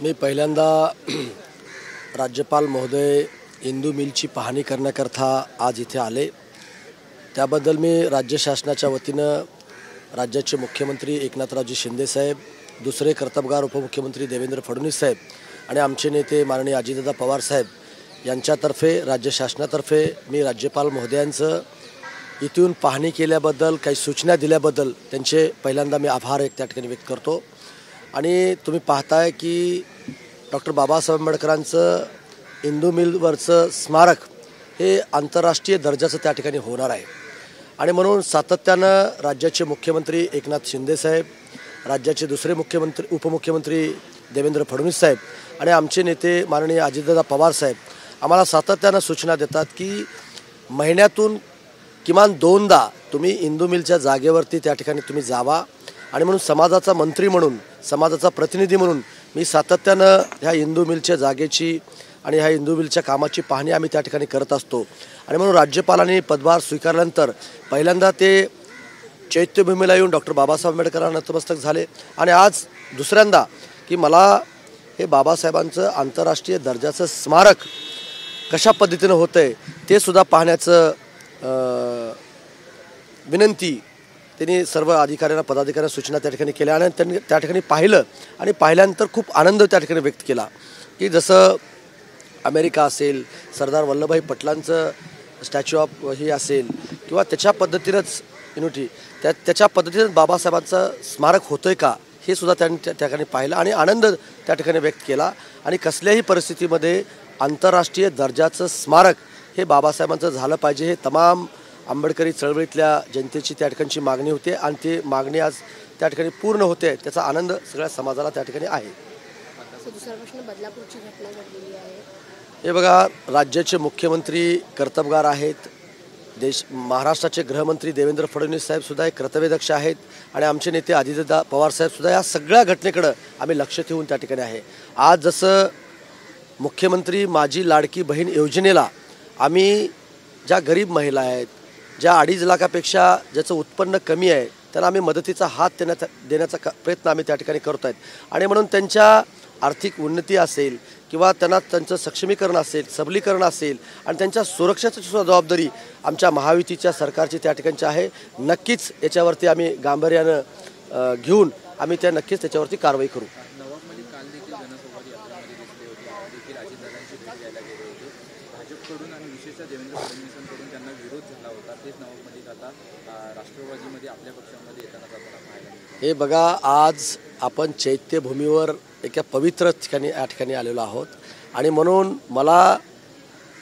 मी पहिल्यांदा राज्यपाल महोदय इंदू मिलची पाहणी करण्याकरता आज इथे आले। त्याबद्दल मी राज्य शासनाच्या वतीनं राज्याचे मुख्यमंत्री एकनाथरावजी शिंदे साहेब, दुसरे कर्तबगार उपमुख्यमंत्री देवेंद्र फडणवीस साहेब आणि आमचे नेते माननीय अजितदादा पवार साहेब यांच्यातर्फे राज्य शासनातर्फे मी राज्यपाल महोदयांचं इथून पाहणी केल्याबद्दल, काही सूचना दिल्याबद्दल त्यांचे पहिल्यांदा मी आभार त्या ठिकाणी व्यक्त करतो। आणि तुम्ही पाहताय की डॉक्टर बाबासाहेब आंबेडकरांचं इंदू मिलवरचं स्मारक हे आंतरराष्ट्रीय दर्जाचं त्या ठिकाणी होणार आहे। आणि म्हणून सातत्यानं राज्याचे मुख्यमंत्री एकनाथ शिंदे साहेब, राज्याचे दुसरे मुख्यमंत्री उपमुख्यमंत्री देवेंद्र फडणवीस साहेब आणि आमचे नेते माननीय अजितदादा पवार साहेब आम्हाला सातत्यानं सूचना देतात की महिन्यातून किमान 2दा तुम्ही इंदू मिलच्या जागेवरती त्या ठिकाणी तुम्ही जावा। आणि म्हणून समाजाचा मंत्री म्हणून, समाजाचा प्रतिनिधी म्हणून मी सातत्यानं ह्या इंदू मिलच्या जागेची आणि ह्या इंदू मिलच्या कामाची पाहणी आम्ही त्या ठिकाणी करत असतो। आणि म्हणून राज्यपालांनी पदभार स्वीकारल्यानंतर पहिल्यांदा ते चैत्यभूमीला येऊन डॉक्टर बाबासाहेब आंबेडकरांना नतमस्तक झाले आणि आज दुसऱ्यांदा की मला हे बाबासाहेबांचं आंतरराष्ट्रीय दर्जाचं स्मारक कशा पद्धतीनं होतं आहे ते सुद्धा पाहण्याचं विनंती त्यांनी सर्व अधिकाऱ्यांना, पदाधिकाऱ्यांना सूचना त्या ठिकाणी केल्या आणि त्यांनी त्या ठिकाणी पाहिलं आणि पाहिल्यानंतर खूप आनंद त्या ठिकाणी व्यक्त केला की जसं अमेरिका असेल, सरदार वल्लभभाई पटलांचं स्टॅच्यू ऑफ ही असेल किंवा त्याच्या पद्धतीनंच युनिटी त्याच्या पद्धतीनं बाबासाहेबांचं स्मारक होतं आहे का हे सुद्धा त्यांनी त्या ठिकाणी पाहिलं आणि आनंद त्या ठिकाणी व्यक्त केला। आणि कसल्याही परिस्थितीमध्ये आंतरराष्ट्रीय दर्जाचं स्मारक हे बाबासाहेबांचं झालं पाहिजे, हे तमाम आंबेडकरी चळवळीतल्या जनतेची त्या ठिकाणची मागणी होती आणि ती मागणी आज त्या ठिकाणी पूर्ण होते। त्याचा आनंद सगळ्या समाजाला त्या ठिकाणी आहे। दुसरा प्रश्न, बदलापूरची घटना घडलेली आहे। हे बघा, राज्याचे मुख्यमंत्री कर्तबगार आहेत, महाराष्ट्राचे गृहमंत्री देवेंद्र फडणवीस साहेब सुद्धा एक कर्तव्यदक्ष आहेत आणि आमचे नेते अजितदादा पवार साहेब सुद्धा या सगळ्या घटनेकडं आम्ही लक्ष ठेवून त्या ठिकाणी आहे। आज जसं मुख्यमंत्री माझी लाडकी बहीण योजनेला आम्ही ज्या गरीब महिला आहेत, ज्या 2.5 लाखापेक्षा ज्याचं उत्पन्न कमी आहे त्यांना आम्ही मदतीचा हात देण्याचा प्रयत्न आम्ही त्या ठिकाणी करतो आहेत। आणि म्हणून त्यांच्या आर्थिक उन्नती असेल किंवा त्यांना त्यांचं सक्षमीकरण असेल, सबलीकरण असेल आणि त्यांच्या सुरक्षेची सुद्धा जबाबदारी आमच्या महायुतीच्या सरकारची त्या ठिकाणची आहे। नक्कीच याच्यावरती आम्ही गांभीर्यानं घेऊन आम्ही नक्कीच त्याच्यावरती कारवाई करू। भाजपकडून आणि विशेषतः देवेंद्र फडणवीसांकडून त्यांना विरोध झाला होता। तेच नवाब आता राष्ट्रवादीमध्ये आपल्या पक्षामध्ये येताना जाताना पाहायला मिळालं। हे बघा, आज आपण चैत्यभूमीवर एका पवित्र ठिकाणी या ठिकाणी आलेलो आहोत आणि म्हणून मला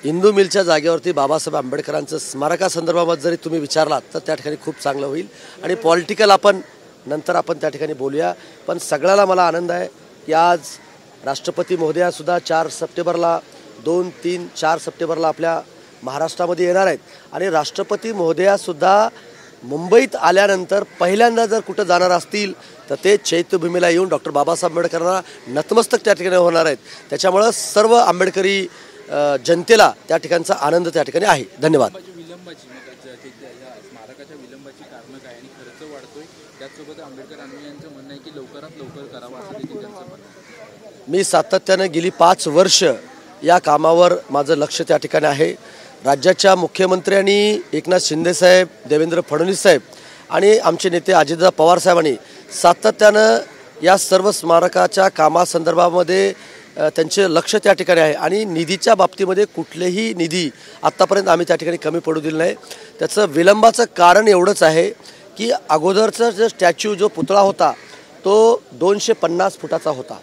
इंदू मिलच्या जागेवरती बाबासाहेब आंबेडकरांचं स्मारकासंदर्भात जरी तुम्ही विचारलात तर त्या ठिकाणी खूप चांगलं होईल आणि पॉलिटिकल आपण नंतर त्या ठिकाणी बोलूया। पण सगळ्याला मला आनंद आहे की आज राष्ट्रपती महोदयासुद्धा 4 सप्टेंबरला 2, 3, 4 सप्टेंबरला आपल्या महाराष्ट्रामध्ये येणार आहेत आणि राष्ट्रपती महोदयासुद्धा मुंबईत आल्यानंतर पहिल्यांदा जर कुठं जाणार असतील तर ते चैत्यभूमीला येऊन डॉक्टर बाबासाहेब आंबेडकरांना नतमस्तक त्या ठिकाणी होणार आहेत। त्याच्यामुळं सर्व आंबेडकरी जनतेला त्या ठिकाणचा आनंद त्या ठिकाणी आहे। धन्यवाद। स्मारकाच्या विलंबाची कारणं काय आणि खर्च वाढतोय, त्याचसोबत आंबेडकर अनुयायांचं म्हणणं आहे की लवकरात लवकर करावं असं देखील त्यांचं म्हणणं आहे। मी सातत्यानं गेली 5 वर्ष या कामावर माझं लक्ष त्या ठिकाणी आहे। राज्याच्या मुख्यमंत्र्यांनी एकनाथ शिंदे साहेब, देवेंद्र फडणवीस साहेब आणि आमचे नेते अजितदादा पवार साहेबांनी सातत्यानं या सर्व स्मारकाच्या कामासंदर्भामध्ये त्यांचे लक्ष त्या ठिकाणी आहे आणि निधीच्या बाबतीमध्ये कुठलेही निधी आत्तापर्यंत आम्ही त्या ठिकाणी कमी पडू दिलं नाही। त्याचं विलंबाचं कारण एवढंच आहे की अगोदरचा जो स्टॅच्यू, जो पुतळा होता तो 250 फुटाचा होता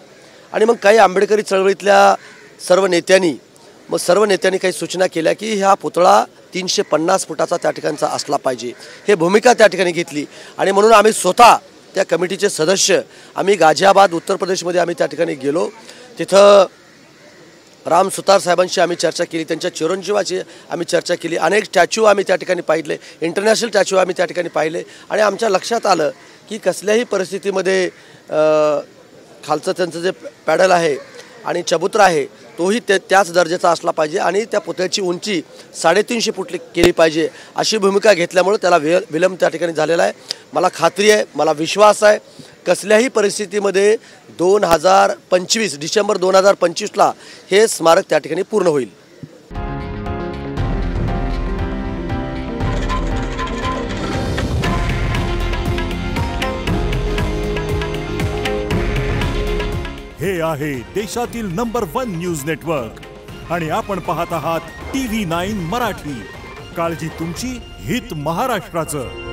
आणि मग काही आंबेडकरी चळवळीतल्या सर्व नेत्यांनी काही सूचना केल्या की हा पुतळा 350 फुटाचा त्या ठिकाणचा असला पाहिजे, हे भूमिका त्या ठिकाणी घेतली। आणि म्हणून आम्ही स्वतः त्या कमिटीचे सदस्य आम्ही गाझियाबाद उत्तर प्रदेशमध्ये आम्ही त्या ठिकाणी गेलो। तिथं राम सुतार साहेबांशी आम्ही चर्चा केली, त्यांच्या चिरंजीवाची आम्ही चर्चा केली, अनेक स्टॅच्यू आम्ही त्या ठिकाणी पाहिले, इंटरनॅशनल स्टॅच्यू आम्ही त्या ठिकाणी पाहिले आणि आमच्या लक्षात आलं की कसल्याही परिस्थितीमध्ये खालचं त्यांचं जे पॅडल आहे आणि चबुत्रा आहे तोही त्याच दर्जाचा असला पाहिजे आणि त्या पुतळ्याची उंची 350 फूट केली पाहिजे अशी भूमिका घेतल्यामुळे त्याला विलंब त्या ठिकाणी झालेला आहे। मला खात्री आहे, मला विश्वास आहे कसल्याही परिस्थितीमध्ये 2025 डिसेंबर 2025ला हे स्मारक त्या ठिकाणी पूर्ण होईल. हे आहे देशातील नंबर 1 न्यूज नेटवर्क आणि आपण पाहत आहात TV9 मराठी. काळजी तुमची, हित महाराष्ट्राचं.